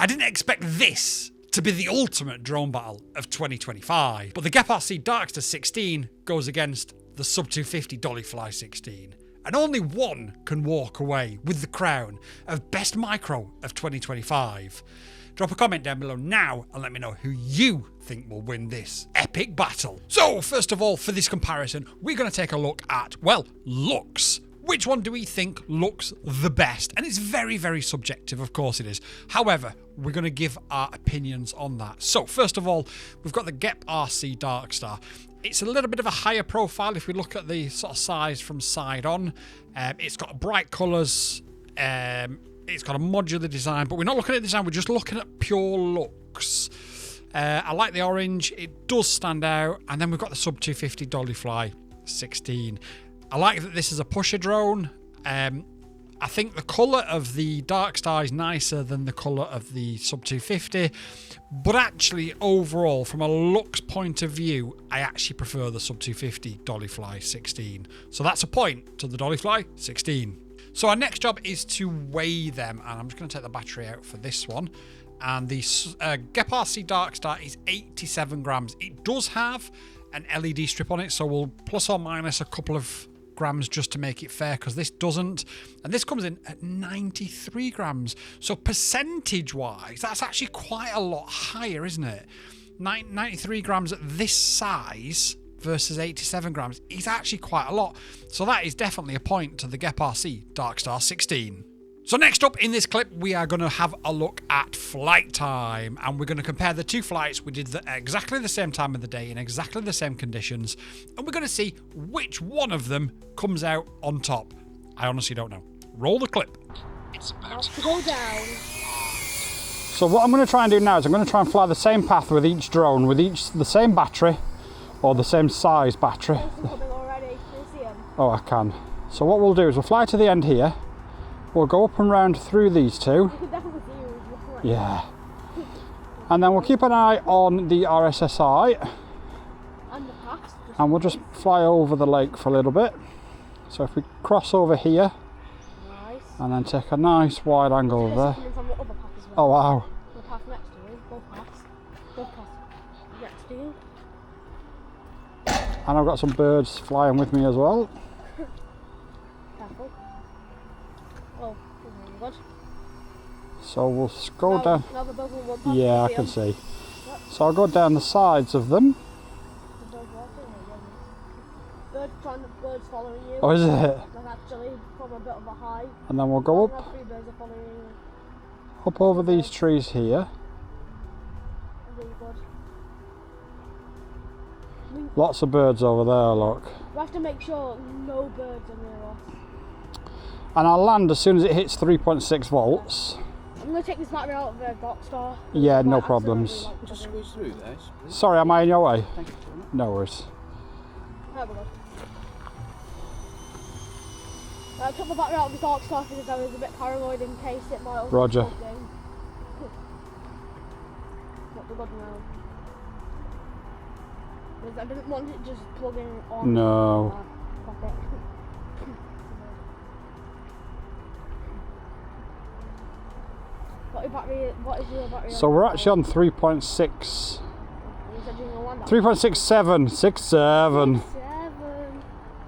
I didn't expect this to be the ultimate drone battle of 2025, but the GEPRC Darkstar16 goes against the Sub250 Dollyfly16, and only one can walk away with the crown of Best Micro of 2025. Drop a comment down below now and let me know who you think will win this epic battle. So, first of all, for this comparison, we're going to take a look at, well, looks. Which one do we think looks the best? And it's very, very subjective, of course it is. However, we're going to give our opinions on that. So, first of all, we've got the GEPRC Darkstar. It's a little bit of a higher profile if we look at the sort of size from side on. It's got bright colours. It's got a modular design, but we're not looking at design, we're just looking at pure looks. I like the orange, it does stand out. And then we've got the Sub250 Dollyfly16. I like that this is a pusher drone. I think the colour of the Darkstar is nicer than the colour of the Sub250, but actually overall, from a looks point of view, I actually prefer the Sub250 Dollyfly16. So that's a point to the Dollyfly16. So our next job is to weigh them, and I'm just going to take the battery out for this one. And the GEPRC Darkstar is 87 grams. It does have an LED strip on it, so we'll plus or minus a couple of grams just to make it fair, because this doesn't. And this comes in at 93 grams. So percentage-wise, that's actually quite a lot higher, isn't it? 93 grams at this size versus 87 grams is actually quite a lot. So that is definitely a point to the GEPRC Darkstar16. So next up in this clip, we are going to have a look at flight time, and we're going to compare the two flights. We did at exactly the same time of the day in exactly the same conditions, and we're going to see which one of them comes out on top. I honestly don't know. Roll the clip. It's about to go down. So what I'm going to try and do now is I'm going to try and fly the same path with each drone, with the same battery, or the same size battery. Oh, I can. So what we'll do is we'll fly to the end here. We'll go up and round through these two. You can definitely see yeah. And then we'll keep an eye on the RSSI. And the past. And we'll just fly over the lake for a little bit. So if we cross over here. Nice. And then take a nice wide angle of there. From the other path as well. Oh wow. The path next to you. Both paths. Both paths next to you. And I've got some birds flying with me as well. Careful. Oh, good. So we'll go down. Now they're both in one path. Yeah, I can see. Yep. So I'll go down the sides of them. Birds following you. Oh, is it? And actually from a bit of a high. And then we'll go up. 3 birds are following you. Up over these trees here. Really good. Lots of birds over there, look. We have to make sure no birds are near us. And I'll land as soon as it hits 3.6 volts. I'm going to take this battery out of the Darkstar. Yeah, no problems. Just squeeze through there. Sorry, am I in your way? Thank you. No worries. There we go. I took the battery out of the Darkstar because I was a bit paranoid in case it might have Roger. plugged in. Not the good now. Because I didn't want it just plugging on. No. Pocket. What is your battery? So we're actually on 3.6. You said you were going to land 3.67. 67. 7.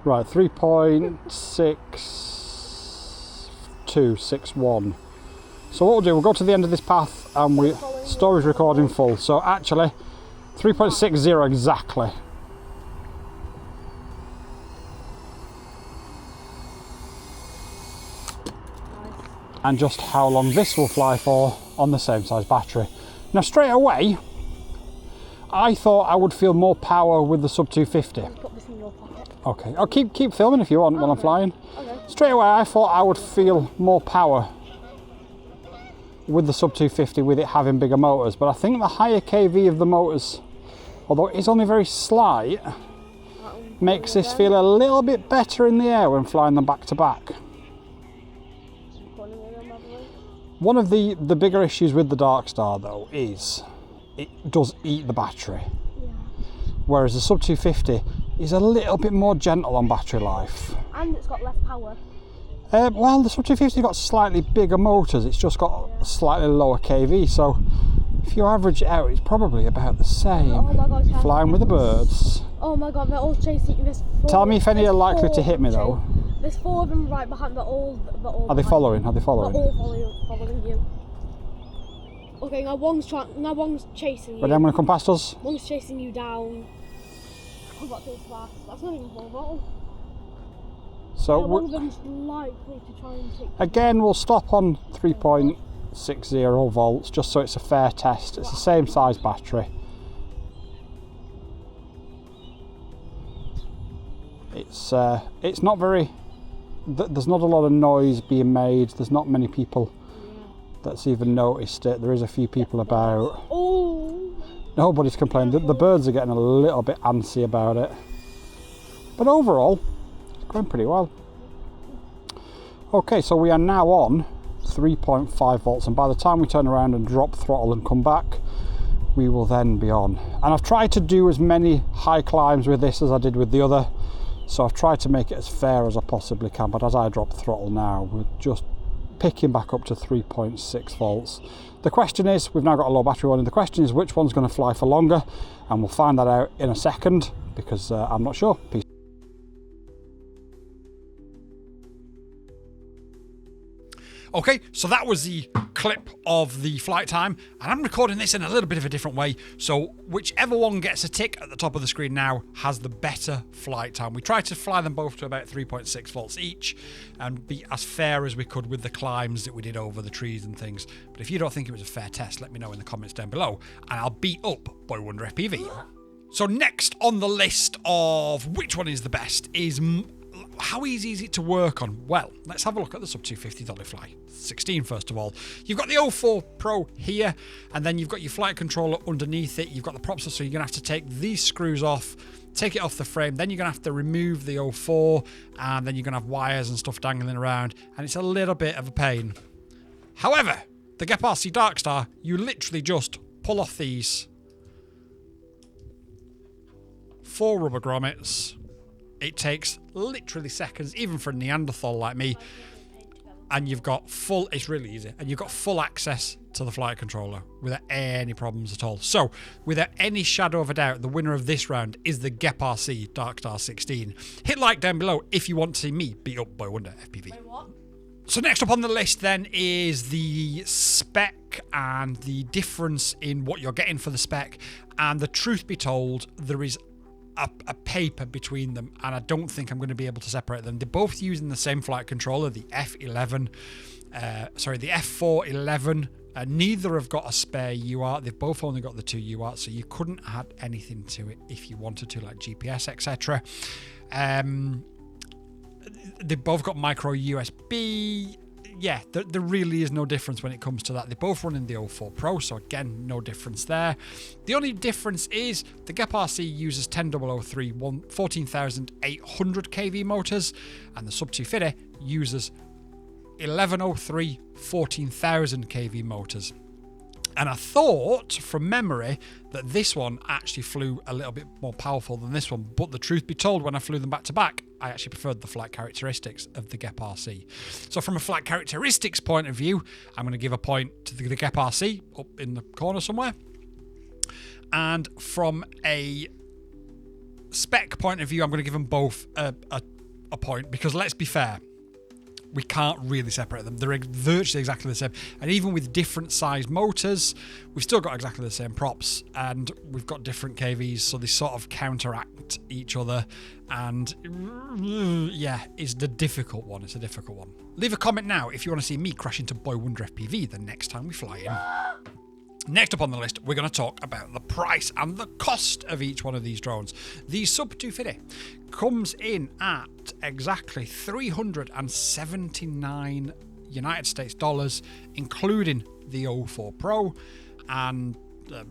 Right, 3.6261. So what we'll do, we'll go to the end of this path and we storage recording full. So actually 3.60 exactly. And just how long this will fly for on the same size battery. Now straight away, I thought I would feel more power with the Sub250. Put this in your pocket. Okay, I'll keep filming if you want while I'm flying. Okay. Straight away I thought I would feel more power with the Sub250 with it having bigger motors, but I think the higher KV of the motors, although it is only very slight, makes this feel a little bit better in the air when flying them back to back. One of the bigger issues with the Darkstar though is it does eat the battery. Yeah. Whereas the Sub250 is a little bit more gentle on battery life. And it's got less power. Well, the Sub250 got slightly bigger motors. It's just got slightly lower KV. So if you average it out, it's probably about the same. Oh my God, Flying with the birds. Oh my God, they're all chasing. Tell me if any are likely to hit me though. There's 4 of them right behind. They're all Are they following? Are they They're following? all following you. Okay, now one's chasing you. Ready, I'm going to come past us. One's chasing you down. I've got this fast. That's not even full throttle. So one of them's likely to try and take. again, we'll stop on 3.60 volts just so it's a fair test. It's the same size battery. It's not very. There's not a lot of noise being made. There's not many people that's even noticed it. There is a few people about. Oh. Nobody's complaining. The birds are getting a little bit antsy about it. But overall, it's going pretty well. Okay, so we are now on 3.5 volts, and by the time we turn around and drop throttle and come back, we will then be on. And I've tried to do as many high climbs with this as I did with the other, so I've tried to make it as fair as I possibly can. But as I drop throttle now, we're just picking back up to 3.6 volts. The question is, we've now got a low battery on, and the question is which one's going to fly for longer, and we'll find that out in a second, because I'm not sure. Peace. Okay, so that was the clip of the flight time, and I'm recording this in a little bit of a different way, so whichever one gets a tick at the top of the screen now has the better flight time. We tried to fly them both to about 3.6 volts each and be as fair as we could with the climbs that we did over the trees and things. But if you don't think it was a fair test, let me know in the comments down below, and I'll beat up Boy Wonder FPV. So next on the list of which one is the best is how easy is it to work on? Well, let's have a look at the Sub250 Dollyfly16 first of all. You've got the O4 Pro here, and then you've got your flight controller underneath it. You've got the props, so you're going to have to take these screws off, take it off the frame, then you're going to have to remove the O4, and then you're going to have wires and stuff dangling around, and it's a little bit of a pain. However, the GEPRC Darkstar, you literally just pull off these 4 rubber grommets. It takes literally seconds, even for a Neanderthal like me, and you've got full, it's really easy, and you've got full access to the flight controller without any problems at all. So, without any shadow of a doubt, the winner of this round is the GEPRC Darkstar16. Hit like down below if you want to see me beat up Boy Wonder FPV. Wait, what? So next up on the list then is the spec and the difference in what you're getting for the spec, and the truth be told, there is a paper between them, and I don't think I'm going to be able to separate them. They're both using the same flight controller, the F411. Neither have got a spare UART. They've both only got the 2 UARTs, so you couldn't add anything to it if you wanted to, like GPS, etc. They've both got micro USB. Yeah, there really is no difference when it comes to that. They're both running the O4 Pro, so again, no difference there. The only difference is the GEPRC uses 10003 14,800 kV motors, and the Sub250 uses 1103 14,000 kV motors. And I thought, from memory, that this one actually flew a little bit more powerful than this one. But the truth be told, when I flew them back to back, I actually preferred the flight characteristics of the GEPRC. So from a flight characteristics point of view, I'm going to give a point to the GEPRC up in the corner somewhere. And from a spec point of view, I'm going to give them both a point, because let's be fair, we can't really separate them. They're virtually exactly the same. And even with different size motors, we've still got exactly the same props, and we've got different KVs, so they sort of counteract each other. And yeah, it's the difficult one. It's a difficult one. Leave a comment now if you want to see me crash into Boy Wonder FPV the next time we fly in. Next up on the list, we're going to talk about the price and the cost of each one of these drones. The Sub250 comes in at exactly $379 United States dollars, including the O4 Pro and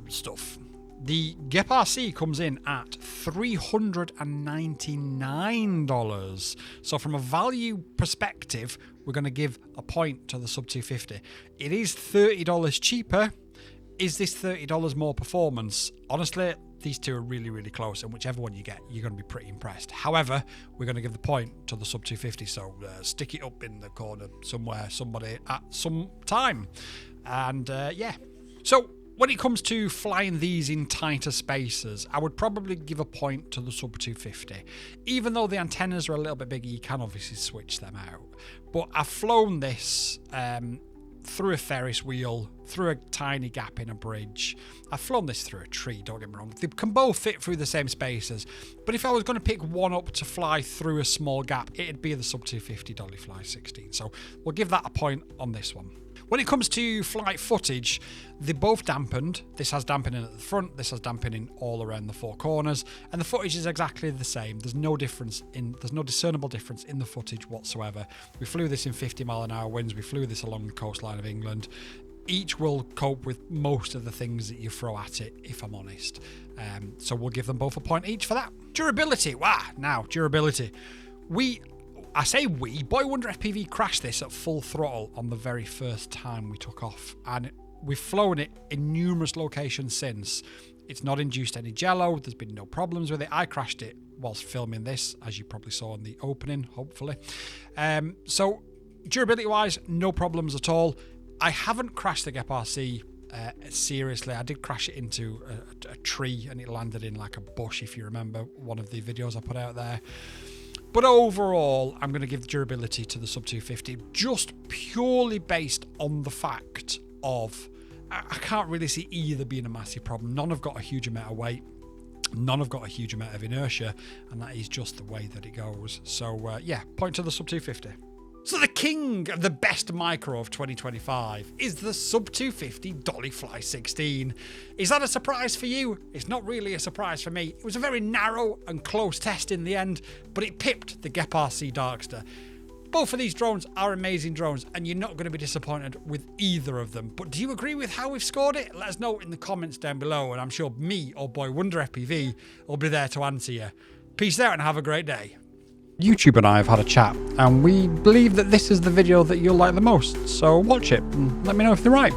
stuff. The GEPRC comes in at $399. So from a value perspective, we're going to give a point to the Sub250. It is $30 cheaper Is this $30 more performance? Honestly, these two are really, really close, and whichever one you get, you're going to be pretty impressed. However, we're going to give the point to the Sub250, so stick it up in the corner somewhere, somebody at some time. And yeah. So when it comes to flying these in tighter spaces, I would probably give a point to the Sub250. Even though the antennas are a little bit bigger, you can obviously switch them out. But I've flown this through a Ferris wheel, through a tiny gap in a bridge. I've flown this through a tree, don't get me wrong. They can both fit through the same spaces. But if I was going to pick one up to fly through a small gap, it'd be the Sub250 Dollyfly16. So we'll give that a point on this one. When it comes to flight footage, they're both dampened. This has dampening at the front, this has dampening all around the four corners, and the footage is exactly the same. There's no discernible difference in the footage whatsoever. We flew this in 50-mile-an-hour winds, we flew this along the coastline of England. Each will cope with most of the things that you throw at it, if I'm honest. So we'll give them both a point each for that. Durability, durability. I say Boy Wonder FPV crashed this at full throttle on the very first time we took off, and we've flown it in numerous locations since. It's not induced any jello, there's been no problems with it. I crashed it whilst filming this, as you probably saw in the opening, hopefully. So durability wise, no problems at all. I haven't crashed the GEPRC seriously. I did crash it into a tree, and it landed in like a bush, if you remember one of the videos I put out there. But overall, I'm going to give the durability to the Sub250 just purely based on the fact of I can't really see either being a massive problem. None have got a huge amount of weight. None have got a huge amount of inertia, and that is just the way that it goes. So yeah, point to the Sub250. So the king of the best micro of 2025 is the Sub250 Dollyfly16. Is that a surprise for you? It's not really a surprise for me. It was a very narrow and close test in the end, but it pipped the GEPRC Darkstar. Both of these drones are amazing drones, and you're not going to be disappointed with either of them. But do you agree with how we've scored it? Let us know in the comments down below, and I'm sure me or Boy Wonder FPV will be there to answer you. Peace out and have a great day. YouTube and I have had a chat, and we believe that this is the video that you'll like the most, so watch it and let me know if they're right.